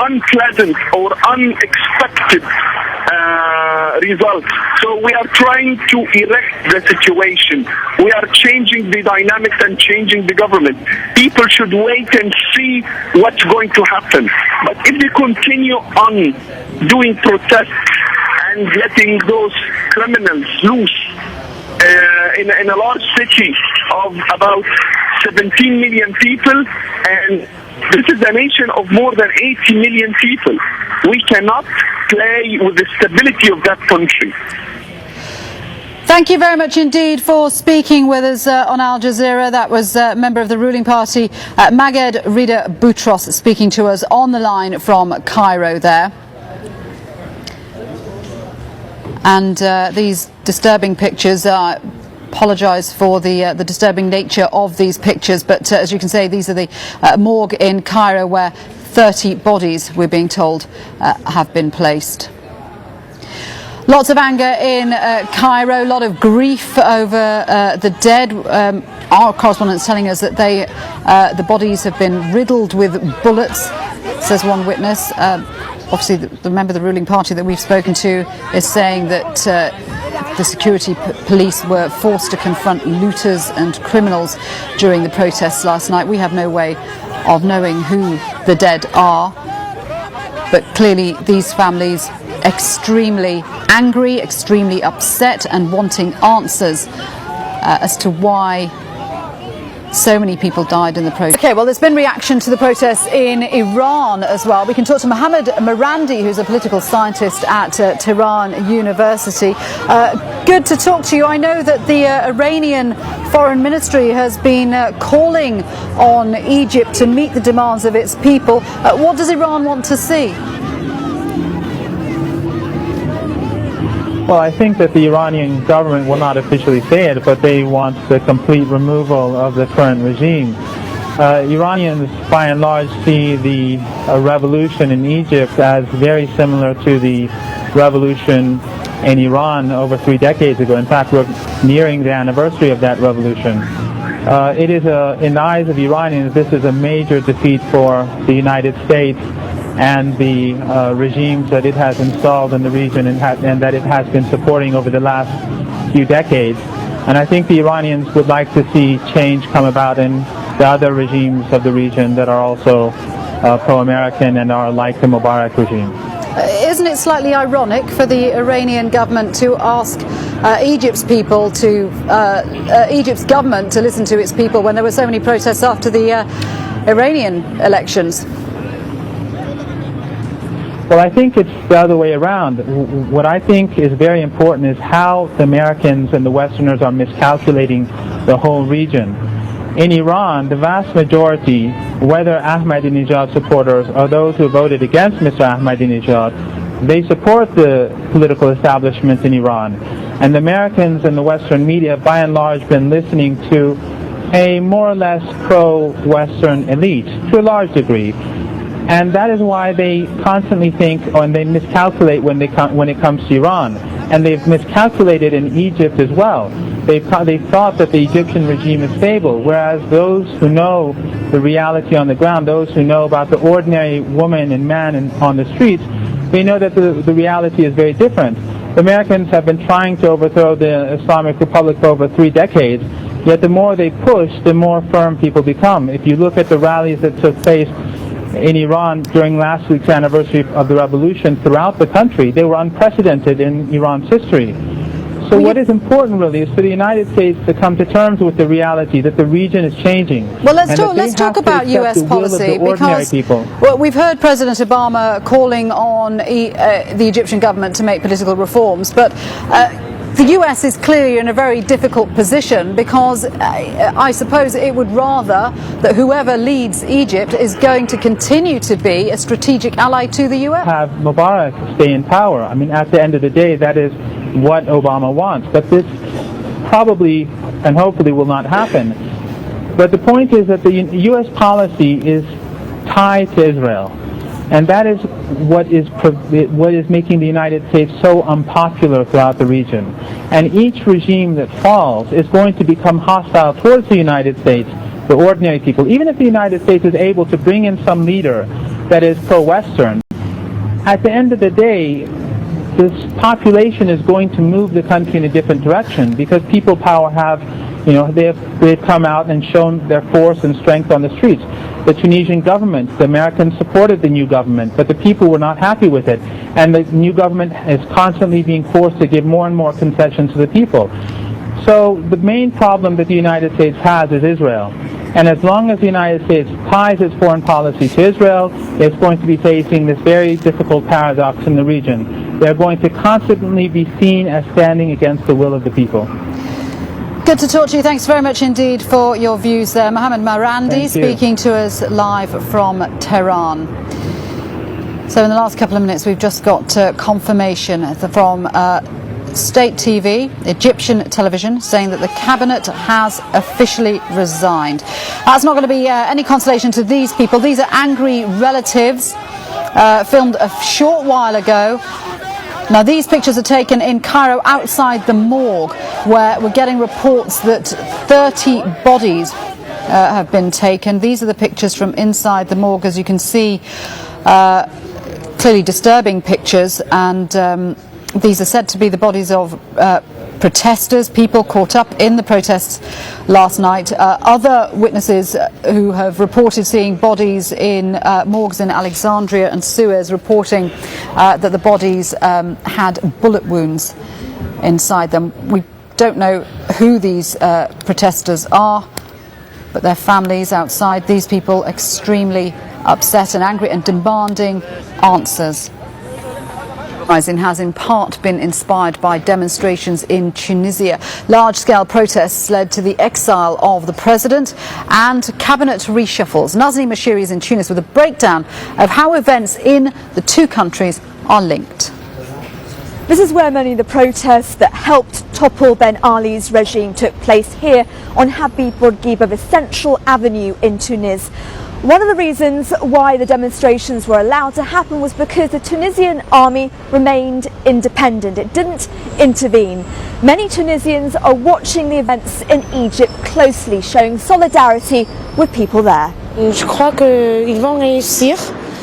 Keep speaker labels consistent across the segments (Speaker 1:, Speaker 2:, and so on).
Speaker 1: unpleasant or unexpected results. So we are trying to erect the situation. We are changing the dynamics and changing the government. People should wait and see what's going to happen. But if they continue on doing protests and letting those criminals loose in a large city of about 17 million people, and this is a nation of more than 80 million people, we cannot play with the stability of that country.
Speaker 2: Thank you very much indeed for speaking with us on Al Jazeera. That was a member of the ruling party, Maged Rida Boutros, speaking to us on the line from Cairo there. And these disturbing pictures, I apologise for the disturbing nature of these pictures, but as you can see, these are the morgue in Cairo where 30 bodies, we're being told, have been placed. Lots of anger in Cairo, a lot of grief over the dead. Our correspondent's telling us that the bodies have been riddled with bullets, says one witness. Obviously, the member of the ruling party that we've spoken to is saying that the security police were forced to confront looters and criminals during the protests last night. We have no way of knowing who the dead are, but clearly these families extremely angry, extremely upset and wanting answers as to why so many people died in the protest. Okay, well, there's been reaction to the protests in Iran as well. We can talk to Mohammad Marandi, who's a political scientist at Tehran University. Good to talk to you. I know that the Iranian Foreign Ministry has been calling on Egypt to meet the demands of its people. What does Iran want to see?
Speaker 3: Well, I think that the Iranian government will not officially say it, but they want the complete removal of the current regime. Iranians, by and large, see the revolution in Egypt as very similar to the revolution in Iran over 3 decades ago. In fact, we're nearing the anniversary of that revolution. It is, in the eyes of Iranians, this is a major defeat for the United States and the regimes that it has installed in the region and that it has been supporting over the last few decades. And I think the Iranians would like to see change come about in the other regimes of the region that are also pro-American and are like the Mubarak regime.
Speaker 2: Isn't it slightly ironic for the Iranian government to ask Egypt's people to, Egypt's government to listen to its people when there were so many protests after the Iranian elections?
Speaker 3: Well, I think it's the other way around. What I think is very important is how the Americans and the Westerners are miscalculating the whole region. In Iran, the vast majority, whether Ahmadinejad supporters or those who voted against Mr. Ahmadinejad, they support the political establishment in Iran. And the Americans and the Western media, by and large, been listening to a more or less pro-Western elite, to a large degree. And that is why they constantly think, and they miscalculate when it comes to Iran. And they've miscalculated in Egypt as well. They thought that the Egyptian regime is stable, whereas those who know the reality on the ground, those who know about the ordinary woman and man on the streets, they know that the reality is very different. The Americans have been trying to overthrow the Islamic Republic for over 3 decades, yet the more they push, the more firm people become. If you look at the rallies that took place in Iran during last week's anniversary of the revolution throughout the country, they were unprecedented in Iran's history. So what is important really is for the United States to come to terms with the reality that the region is changing.
Speaker 2: Well, let's talk about U.S. policy, because we've heard President Obama calling on the Egyptian government to make political reforms, but the US is clearly in a very difficult position because I suppose it would rather that whoever leads Egypt is going to continue to be a strategic ally to the US.
Speaker 3: Have Mubarak stay in power. I mean, at the end of the day, that is what Obama wants. But this probably and hopefully will not happen. But the point is that the US policy is tied to Israel. And that is what is making the United States so unpopular throughout the region. And each regime that falls is going to become hostile towards the United States, the ordinary people. Even if the United States is able to bring in some leader that is pro-Western, at the end of the day, this population is going to move the country in a different direction because people power have, they've come out and shown their force and strength on the streets. The Tunisian government, the Americans supported the new government, but the people were not happy with it. And the new government is constantly being forced to give more and more concessions to the people. So the main problem that the United States has is Israel. And as long as the United States ties its foreign policy to Israel, it's going to be facing this very difficult paradox in the region. They're going to constantly be seen as standing against the will of the people.
Speaker 2: Good to talk to you. Thanks very much indeed for your views there. Mohammed Marandi speaking to us live from Tehran. So in the last couple of minutes we've just got confirmation from State TV, Egyptian television, saying that the cabinet has officially resigned. That's not going to be any consolation to these people. These are angry relatives, filmed a short while ago. Now these pictures are taken in Cairo outside the morgue, where we're getting reports that 30 bodies have been taken. These are the pictures from inside the morgue, as you can see, clearly disturbing pictures, and these are said to be the bodies of protesters, people caught up in the protests last night. Other witnesses who have reported seeing bodies in morgues in Alexandria and Suez reporting that the bodies had bullet wounds inside them. We don't know who these protesters are, but their families outside, these people extremely upset and angry and demanding answers. Has in part been inspired by demonstrations in Tunisia. Large-scale protests led to the exile of the president and cabinet reshuffles. Nazanin Moshiri is in Tunis with a breakdown of how events in the two countries are linked.
Speaker 4: This is where many of the protests that helped topple Ben Ali's regime took place, here on Habib Bourguiba, the central avenue in Tunis. One of the reasons why the demonstrations were allowed to happen was because the Tunisian army remained independent. It didn't intervene. Many Tunisians are watching the events in Egypt closely, showing solidarity with people there.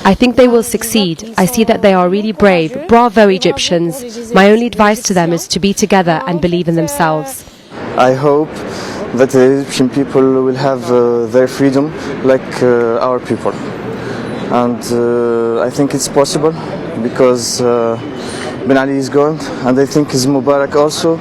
Speaker 5: I think they will succeed. I see that they are really brave. Bravo, Egyptians. My only advice to them is to be together and believe in themselves.
Speaker 6: I hope that the Egyptian people will have their freedom like our people. And I think it's possible because Ben Ali is gone, and I think his Mubarak also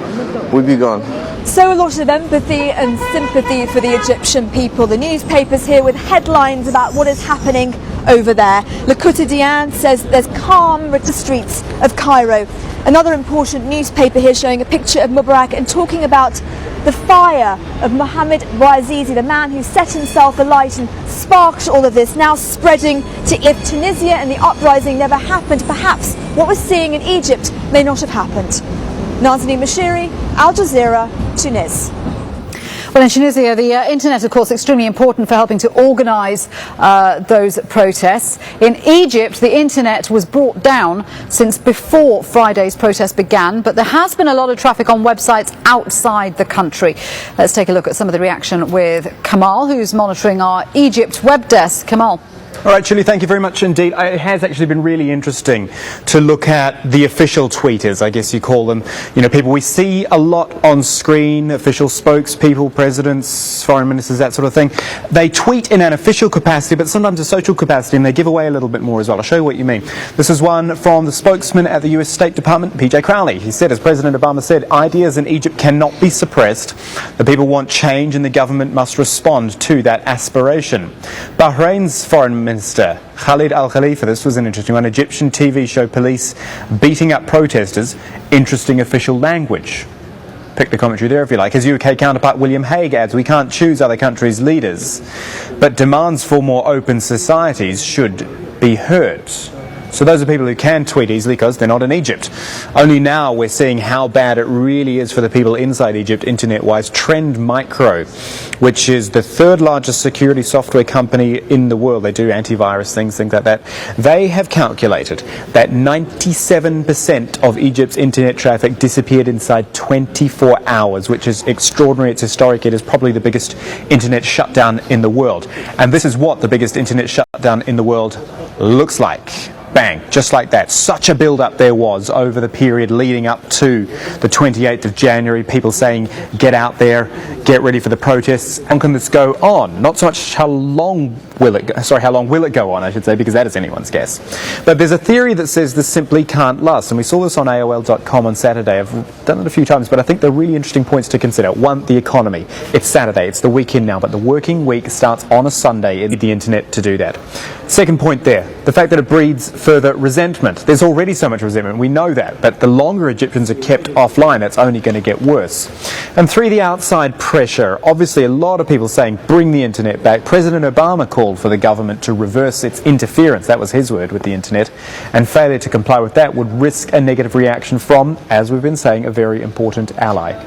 Speaker 6: will be gone.
Speaker 4: So a lot of empathy and sympathy for the Egyptian people. The newspapers here with headlines about what is happening over there. Le Quotidien says there's calm with the streets of Cairo. Another important newspaper here showing a picture of Mubarak and talking about the fire of Mohammed Bouazizi, the man who set himself alight and sparked all of this, now spreading to if Tunisia and the uprising never happened, perhaps what we're seeing in Egypt may not have happened. Nazanin Moshiri, Al Jazeera, Tunis.
Speaker 2: Well, in Tunisia, the internet, of course, extremely important for helping to organise those protests. In Egypt, the internet was brought down since before Friday's protest began, but there has been a lot of traffic on websites outside the country. Let's take a look at some of the reaction with Kamal, who's monitoring our Egypt web desk. Kamal.
Speaker 7: All right, Shirley, thank you very much indeed. It has actually been really interesting to look at the official tweeters, I guess you call them. You know, people we see a lot on screen, official spokespeople, presidents, foreign ministers, that sort of thing. They tweet in an official capacity, but sometimes a social capacity, and they give away a little bit more as well. I'll show you what you mean. This is one from the spokesman at the US State Department, PJ Crowley. He said, as President Obama said, ideas in Egypt cannot be suppressed. The people want change, and the government must respond to that aspiration. Bahrain's foreign Minister Khalid Al-Khalifa, this was an interesting one. Egyptian TV show police beating up protesters. Interesting official language. Pick the commentary there if you like. His UK counterpart William Hague adds, we can't choose other countries' leaders, but demands for more open societies should be heard. So those are people who can tweet easily because they're not in Egypt. Only now we're seeing how bad it really is for the people inside Egypt, internet-wise. Trend Micro, which is the third largest security software company in the world. They do antivirus things like that. They have calculated that 97% of Egypt's internet traffic disappeared inside 24 hours, which is extraordinary. It's historic. It is probably the biggest internet shutdown in the world. And this is what the biggest internet shutdown in the world looks like. Bang, just like that. Such a build-up there was over the period leading up to the 28th of January. People saying, get out there, get ready for the protests. How long can this go on? Not so much how long will it go on, I should say, because that is anyone's guess. But there's a theory that says this simply can't last, and we saw this on AOL.com on Saturday. I've done it a few times, but I think they're really interesting points to consider. One, the economy. It's Saturday, it's the weekend now, but the working week starts on a Sunday. You need the internet to do that. Second point there, the fact that it breeds further resentment. There's already so much resentment, we know that, but the longer Egyptians are kept offline, that's only going to get worse. And three, the outside pressure. Obviously, a lot of people saying, bring the internet back. President Obama called for the government to reverse its interference, that was his word, with the internet, and failure to comply with that would risk a negative reaction from, as we've been saying, a very important ally.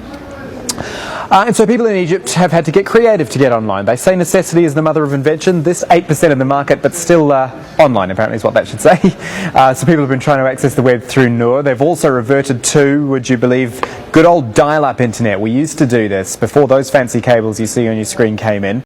Speaker 7: And so people in Egypt have had to get creative to get online. They say necessity is the mother of invention. This 8% of the market, but still online, apparently is what that should say. So people have been trying to access the web through Noor. They've also reverted to, would you believe, good old dial-up internet. We used to do this before those fancy cables you see on your screen came in.